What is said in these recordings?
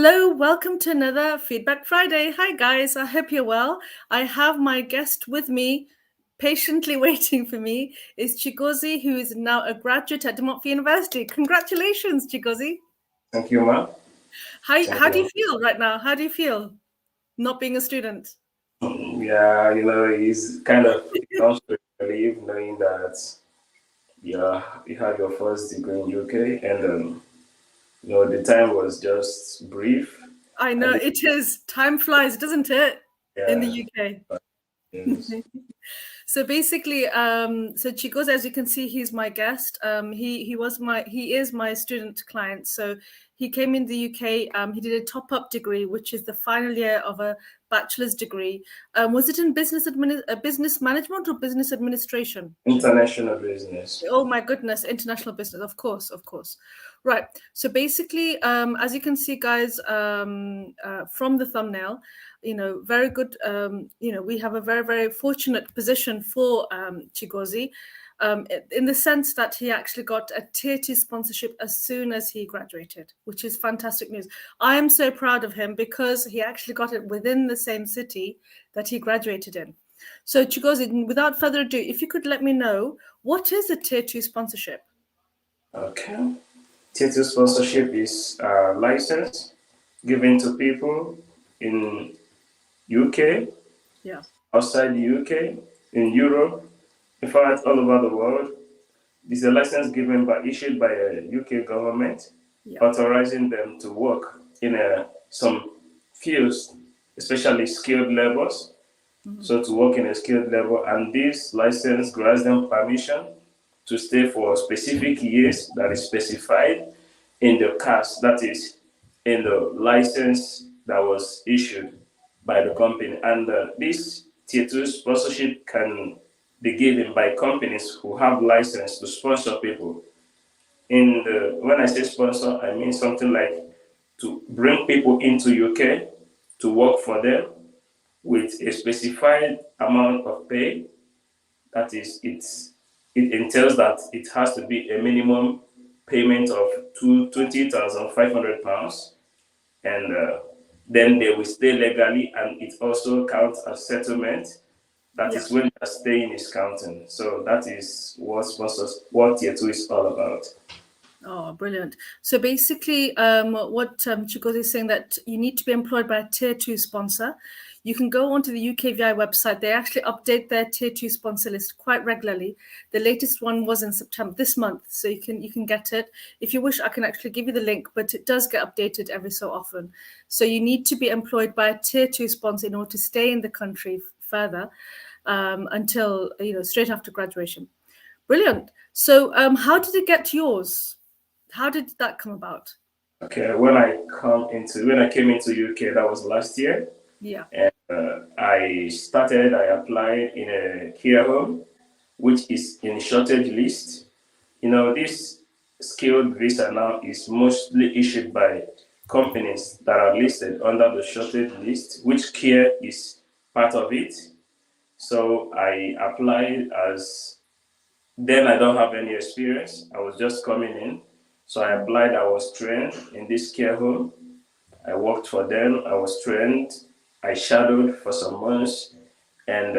Hello, welcome to another Feedback Friday. Hi, guys. I hope you're well. I have my guest with me, patiently waiting for me, is Chigozie, who is now a graduate at De Montfort University. Congratulations, Chigozie. Thank you, ma. Thank How do you you. feel right now? How do you feel not being a student? Yeah, it's kind of it comes to relief knowing that you had your first degree in UK, and the time was just brief. I know And it is. Time flies, doesn't it, in the yeah, UK? yes. So basically, so Chicos, as you can see, he's my guest. He is my student client. So he came in the UK. He did a top-up degree, which is the final year of a bachelor's degree. Was it in business management or business administration? International business. Oh my goodness, international business, of course, of course. Right. So basically, as you can see, guys, from the thumbnail, very good. We have a very, very fortunate position for Chigozie, in the sense that he actually got a tier 2 sponsorship as soon as he graduated, which is fantastic news. I am so proud of him because he actually got it within the same city that he graduated in. So Chigozie, without further ado, if you could let me know, what is a tier 2 sponsorship? Okay. Tier 2 sponsorship is a license given to people in UK, Yeah. outside the UK, in Europe, in fact, all over the world. This is a license issued by a UK government, Yeah. authorizing them to work in some fields, especially skilled labors. So to work in a skilled labor, and this license grants them permission to stay for specific years that is specified in the CAS, that is in the license that was issued by the company. And this tier 2 sponsorship can be given by companies who have license to sponsor people. When I say sponsor, I mean something like to bring people into UK to work for them with a specified amount of pay. That is, it entails that it has to be a minimum payment of £20,500, and then they will stay legally, and it also counts as settlement. That Yeah. is when the staying is counting. So that is what tier 2 is all about. Oh, brilliant. So basically, what Chigozie is saying, that you need to be employed by a tier 2 sponsor. You can go onto the UKVI website. They actually update their tier 2 sponsor list quite regularly. The latest one was in September this month, so you can get it. If you wish, I can actually give you the link, but it does get updated every so often. So you need to be employed by a tier 2 sponsor in order to stay in the country further, until straight after graduation. Brilliant. So how did it get yours? How did that come about? Okay, when I came into UK, that was last year, Yeah. and I applied in a care home, which is in shortage list. This skilled visa now is mostly issued by companies that are listed under the shortage list, which care is part of it. So I applied as then I don't have any experience. I was just coming in. So I applied, I was trained in this care home. I worked for them, I was trained, I shadowed for some months, and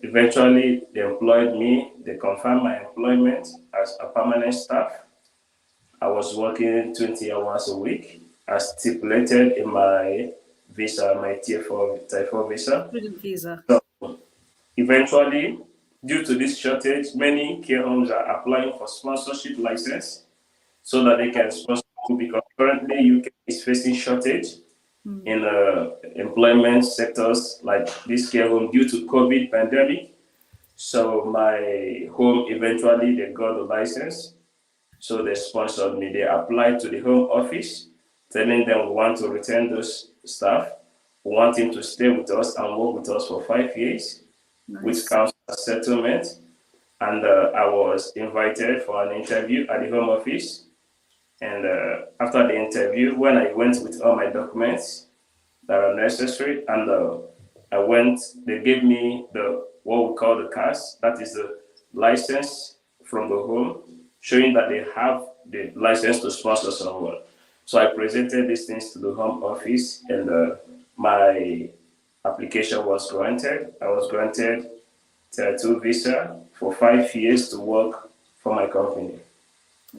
eventually they employed me. They confirmed my employment as a permanent staff. I was working 20 hours a week as stipulated in my visa, my tier 4 visa. Student visa. So eventually, due to this shortage, many care homes are applying for sponsorship license so that they can sponsor people, because currently UK is facing shortage in employment sectors like this care home due to COVID pandemic. So my home eventually they got the license, so they sponsored me. They applied to the home office, telling them we want to retain those staff, we want him to stay with us and work with us for 5 years, which Nice. counts as settlement. And I was invited for an interview at the home office. And after the interview, when I went with all my documents that are necessary, and they gave me the what we call the CAS, that is the license from the home, showing that they have the license to sponsor someone. So I presented these things to the Home Office, and my application was granted. I was granted Tier 2 visa for 5 years to work for my company.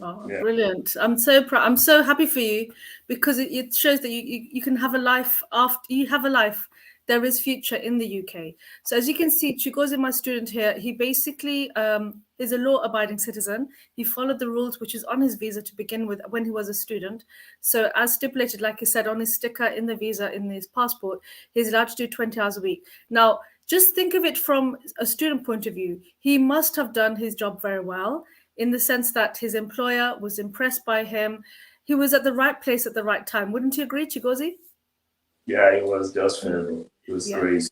Oh, Yeah. brilliant. I'm so proud. I'm so happy for you because it shows that you can have a life after you have a life. There is future in the UK. So as you can see, Chigozie, my student here, he basically is a law-abiding citizen. He followed the rules which is on his visa to begin with when he was a student. So as stipulated, like I said, on his sticker in the visa, in his passport, he's allowed to do 20 hours a week. Now, just think of it from a student point of view. He must have done his job very well in the sense that his employer was impressed by him. He was at the right place at the right time. Wouldn't you agree, Chigozie? Yeah, it was just favorable. It was Yeah. great.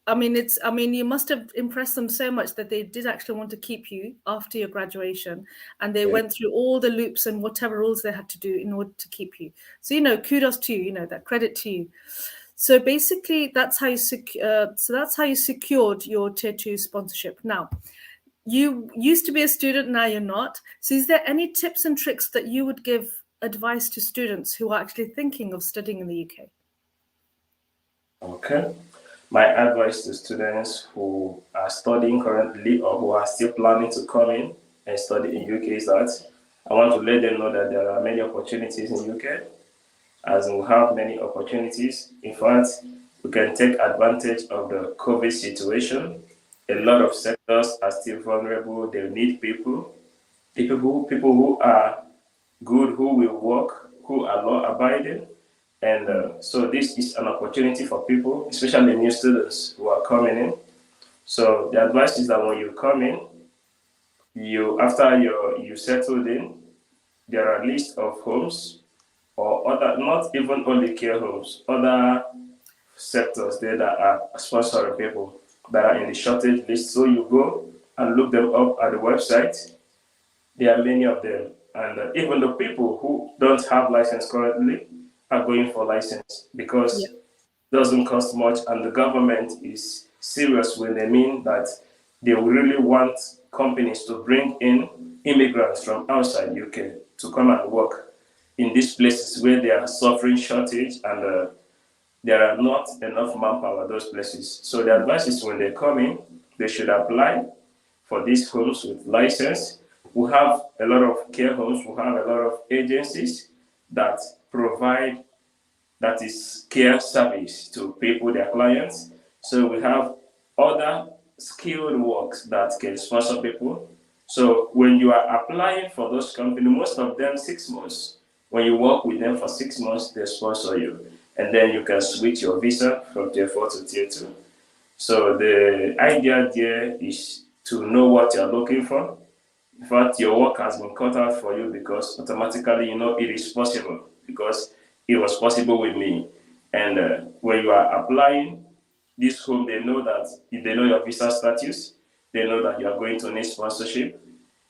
I mean, you must have impressed them so much that they did actually want to keep you after your graduation. And they Yeah. went through all the loops and whatever rules they had to do in order to keep you. So, kudos to you, that credit to you. So basically, that's how you secured your tier 2 sponsorship. Now, you used to be a student, now you're not. So is there any tips and tricks that you would give advice to students who are actually thinking of studying in the UK? Okay. My advice to students who are studying currently or who are still planning to come in and study in UK is that I want to let them know that there are many opportunities in UK, as we have many opportunities. In fact, we can take advantage of the COVID situation. A lot of sectors are still vulnerable. They need people, people who are good, who will work, who are law abiding. And so this is an opportunity for people, especially new students who are coming in. So the advice is that when you come in, you settled in, there are lists of homes or other, not even only care homes, other sectors there that are sponsoring people that are in the shortage list. So you go and look them up at the website. There are many of them, and even the people who don't have license currently are going for license because Yeah. it doesn't cost much, and the government is serious when they mean that they really want companies to bring in immigrants from outside UK to come and work in these places where they are suffering shortage and there are not enough manpower those places. So the advice is when they come in, they should apply for these homes with license. We have a lot of care homes, we have a lot of agencies that provide that is care service to people, their clients. So we have other skilled works that can sponsor people. So when you are applying for those companies, most of them 6 months. When you work with them for 6 months, they sponsor you. And then you can switch your visa from tier 4 to tier 2. So the idea there is to know what you're looking for. In fact, your work has been cut out for you because automatically you know it is possible because it was possible with me. And when you are applying this home, they know that if they know your visa status, they know that you are going to need sponsorship.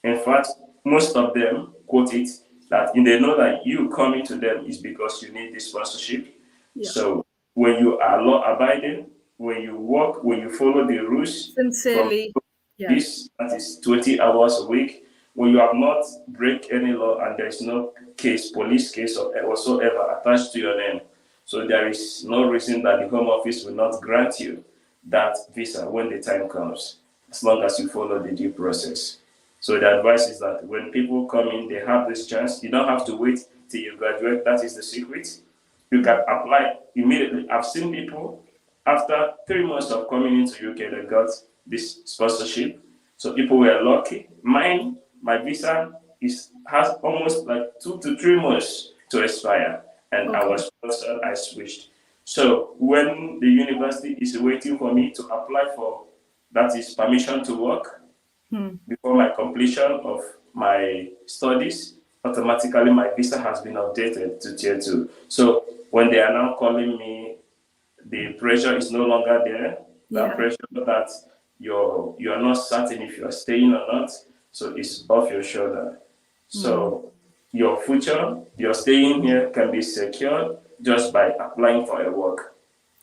In fact, most of them quote it that they know that you coming to them is because you need this sponsorship. Yeah. So when you are law abiding, when you work, when you follow the rules from Sincerely. Yeah. this, that is 20 hours a week, when you have not break any law and there is no case, police case or whatsoever attached to your name, so there is no reason that the Home Office will not grant you that visa when the time comes, as long as you follow the due process. So the advice is that when people come in, they have this chance. You don't have to wait till you graduate. That is the secret. You can apply immediately. I've seen people after 3 months of coming into UK, they got this sponsorship. So people were lucky. Mine, my visa has almost like 2 to 3 months to expire, and I Okay. was sponsored. I switched. So when the university is waiting for me to apply for that is permission to work before my completion of my studies, automatically my visa has been updated to tier 2. So when they are now calling me, the pressure is no longer there. That Yeah. pressure that you are not certain if you are staying or not, so it's off your shoulder. So your future, your staying here can be secured just by applying for a work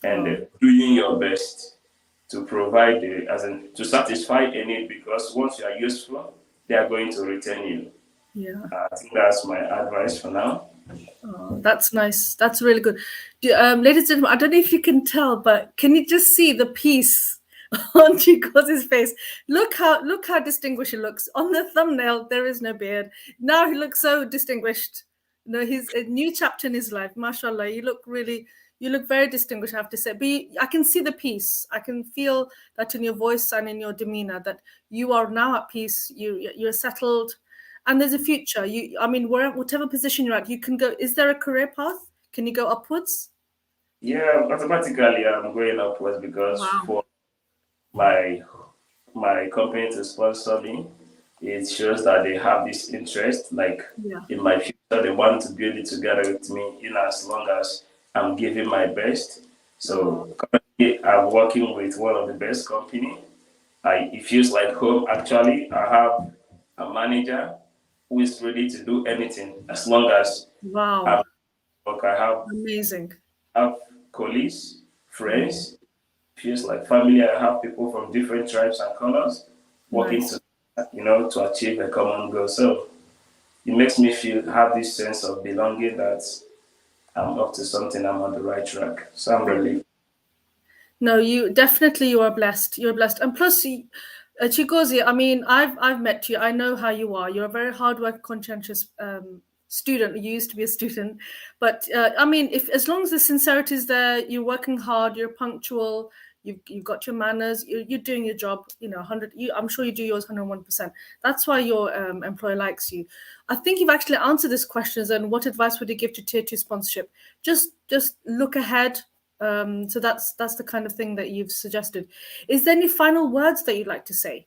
and Oh, doing your best to provide the, as in to satisfy a need, because once you are useful, they are going to retain you. yeah. I think that's my advice for now. Oh, that's nice. That's really good. Ladies and gentlemen, I don't know if you can tell, but can you just see the peace on Chico's face? Look how distinguished he looks. On the thumbnail, there is no beard. Now he looks so distinguished. No, he's a new chapter in his life. MashaAllah, you look very distinguished, I have to say. I can see the peace. I can feel that in your voice and in your demeanor that you are now at peace. You're settled, and there's a future. I mean, whatever position you're at, you can go. Is there a career path? Can you go upwards? Yeah, automatically I'm going upwards because Wow. for my my company to sponsor me, it shows that they have this interest. Like Yeah. in my future, they want to build it together with me. In as long as I'm giving my best. Oh, So currently, I'm working with one of the best company. It feels like home. Actually, I have a manager who is ready to do anything as long as wow. I'm work. Amazing. Have colleagues, Mm, friends, feels like family. I have people from different tribes and colors working nice. to to achieve a common goal. So it makes me feel have this sense of belonging that I'm up to something. I'm on the right track. So I'm Oh. relieved. No, you are blessed. You're blessed, and plus, Chigozie, I mean, I've met you. I know how you are. You're a very hard work, conscientious student. You used to be a student, but I mean, if as long as the sincerity is there, you're working hard, you're punctual, you've got your manners, you're doing your job. You know, 100. I'm sure you do yours 101%. That's why your employer likes you. I think you've actually answered these questions. And what advice would you give to tier two sponsorship? Just look ahead. So that's the kind of thing that you've suggested. Is there any final words that you'd like to say?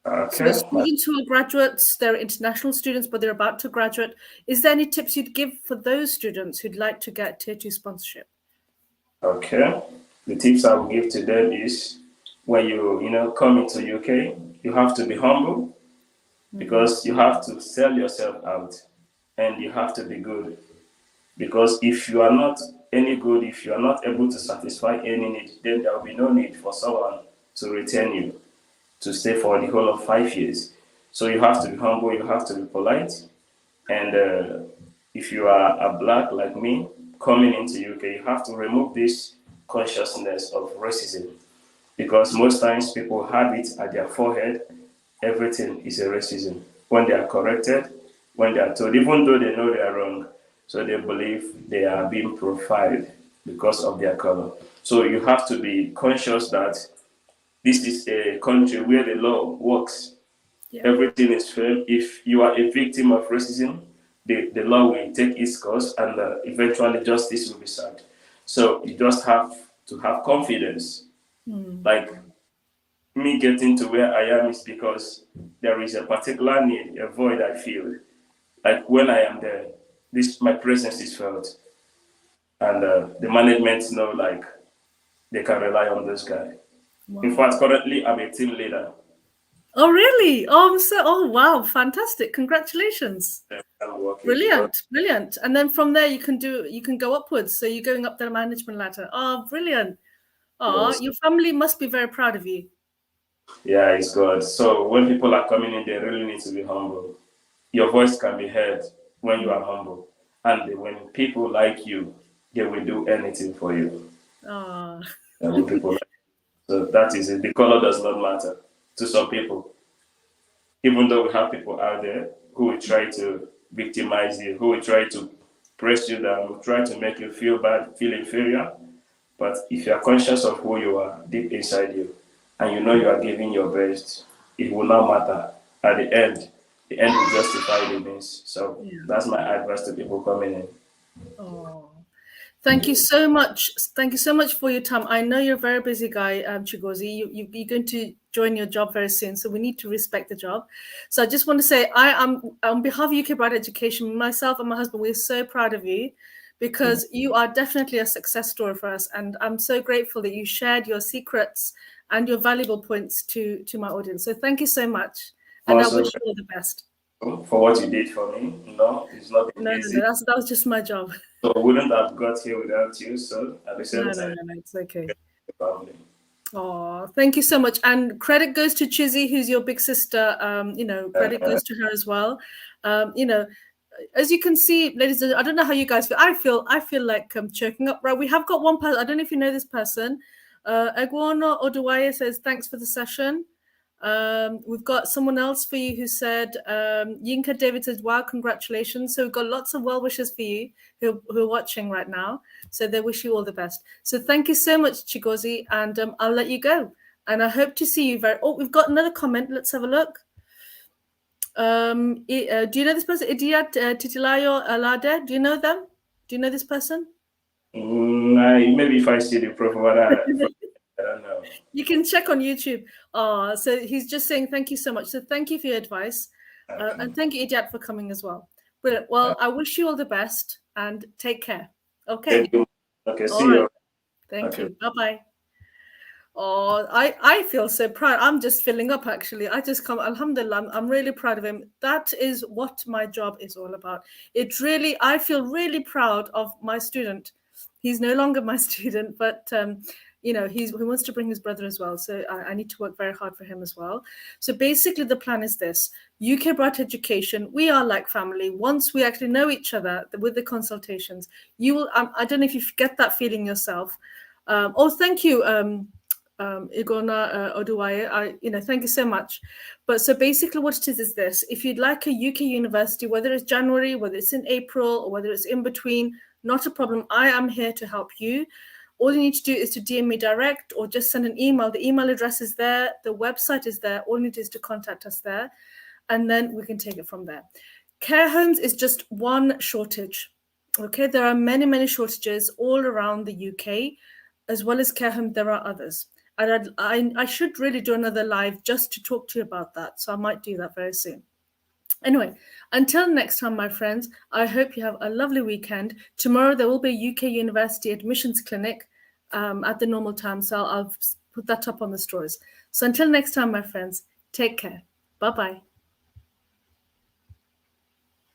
So Okay. students who are graduates, they're international students, but they're about to graduate. Is there any tips you'd give for those students who'd like to get tier two sponsorship? Okay. The tips I will give to them is when you come into UK, you have to be humble because you have to sell yourself out and you have to be good. Because if you are not any good, if you are not able to satisfy any need, then there will be no need for someone to retain you to stay for the whole of 5 years. So you have to be humble, you have to be polite, and if you are a black like me coming into UK, you have to remove this consciousness of racism because most times people have it at their forehead. Everything is a racism. When they are corrected, when they are told, even though they know they are wrong, so they believe they are being profiled because of their color. So you have to be conscious that this is a country where the law works. Yeah. Everything is fair. If you are a victim of racism, the law will take its course and eventually justice will be served. So you just have to have confidence. Mm. Like me getting to where I am is because there is a particular need, a void I feel. Like when I am there, this my presence is felt, and the management know like they can rely on this guy. In Wow. fact, currently I'm a team leader. Oh, really? Oh, oh, wow. Fantastic. Congratulations. I'm working because Brilliant. Brilliant. And then from there, you can go upwards. So you're going up the management ladder. Oh, brilliant. Oh, yes, your family must be very proud of you. yeah, it's good. So when people are coming in, they really need to be humble. Your voice can be heard when you Mm. are humble, and when people like you, they will do anything for you. Oh. And when people like so that is it. The color does not matter to some people. Even though we have people out there who will try to victimize you, who will try to press you down, who try to make you feel bad, feel inferior. But if you are conscious of who you are deep inside you, and you know you are giving your best, it will not matter. At the end will justify the means. So Yeah. that's my advice to people coming in. Oh. Thank you so much. Thank you so much for your time. I know you're a very busy guy, Chigozie. You're going to join your job very soon, so we need to respect the job. So I just want to say, I am on behalf of UK Bride Education, myself and my husband, we're so proud of you because you are definitely a success story for us, and I'm so grateful that you shared your secrets and your valuable points to my audience. So thank you so much, I'm and I also wish you all the best. grateful for what you did for me. No, it's not been No, no, no, easy. that was just my job. So I wouldn't have got here without you. So at the No, same no, time, no, no, it's okay. the family. Oh, thank you so much. And credit goes to Chizzy, who's your big sister. Credit Uh, goes to her as well. Um, you know, as you can see, ladies and I don't know how you guys feel. I feel like I'm choking up. Right, we have got one person. I don't know if you know this person. Egwono Oduwaye says thanks for the session. We've got someone else for you who said, Yinka David says, wow, congratulations. So we've got lots of well wishes for you who are watching right now. So they wish you all the best. So thank you so much, Chigozie, and I'll let you go. And I hope to see you we've got another comment. Let's have a look. Do you know this person? Idiat Titilayo Alade. Do you know them? Do you know this person? Maybe if I see the profile, I don't know. You can check on YouTube. So he's just saying thank you so much. So thank you for your advice. Okay. And thank you, Idiat, for coming as well. Brilliant. Well, I wish you all the best and take care. Okay. Thank you. Okay, see All right. you. Thank you. Bye-bye. Oh, I feel so proud. I'm just filling up, actually. Alhamdulillah, I'm really proud of him. That is what my job is all about. I feel really proud of my student. He's no longer my student, but he wants to bring his brother as well. So I need to work very hard for him as well. So basically the plan is this: UK Bright Education, we are like family. Once we actually know each other with the consultations, you will, I don't know if you get that feeling yourself. Thank you, Igona Oduwaye, thank you so much. But so basically what it is this: if you'd like a UK university, whether it's January, whether it's in April, or whether it's in between, not a problem. I am here to help you. All you need to do is to DM me direct or just send an email. The email address is there. The website is there. All you need is to contact us there. And then we can take it from there. Care homes is just one shortage. Okay, there are many, many shortages all around the UK. As well as care home, there are others. And I should really do another live just to talk to you about that. So I might do that very soon. Anyway, until next time, my friends, I hope you have a lovely weekend. Tomorrow, there will be a UK University admissions clinic at the normal time. So I'll put that up on the stories. So until next time, my friends, take care. Bye-bye.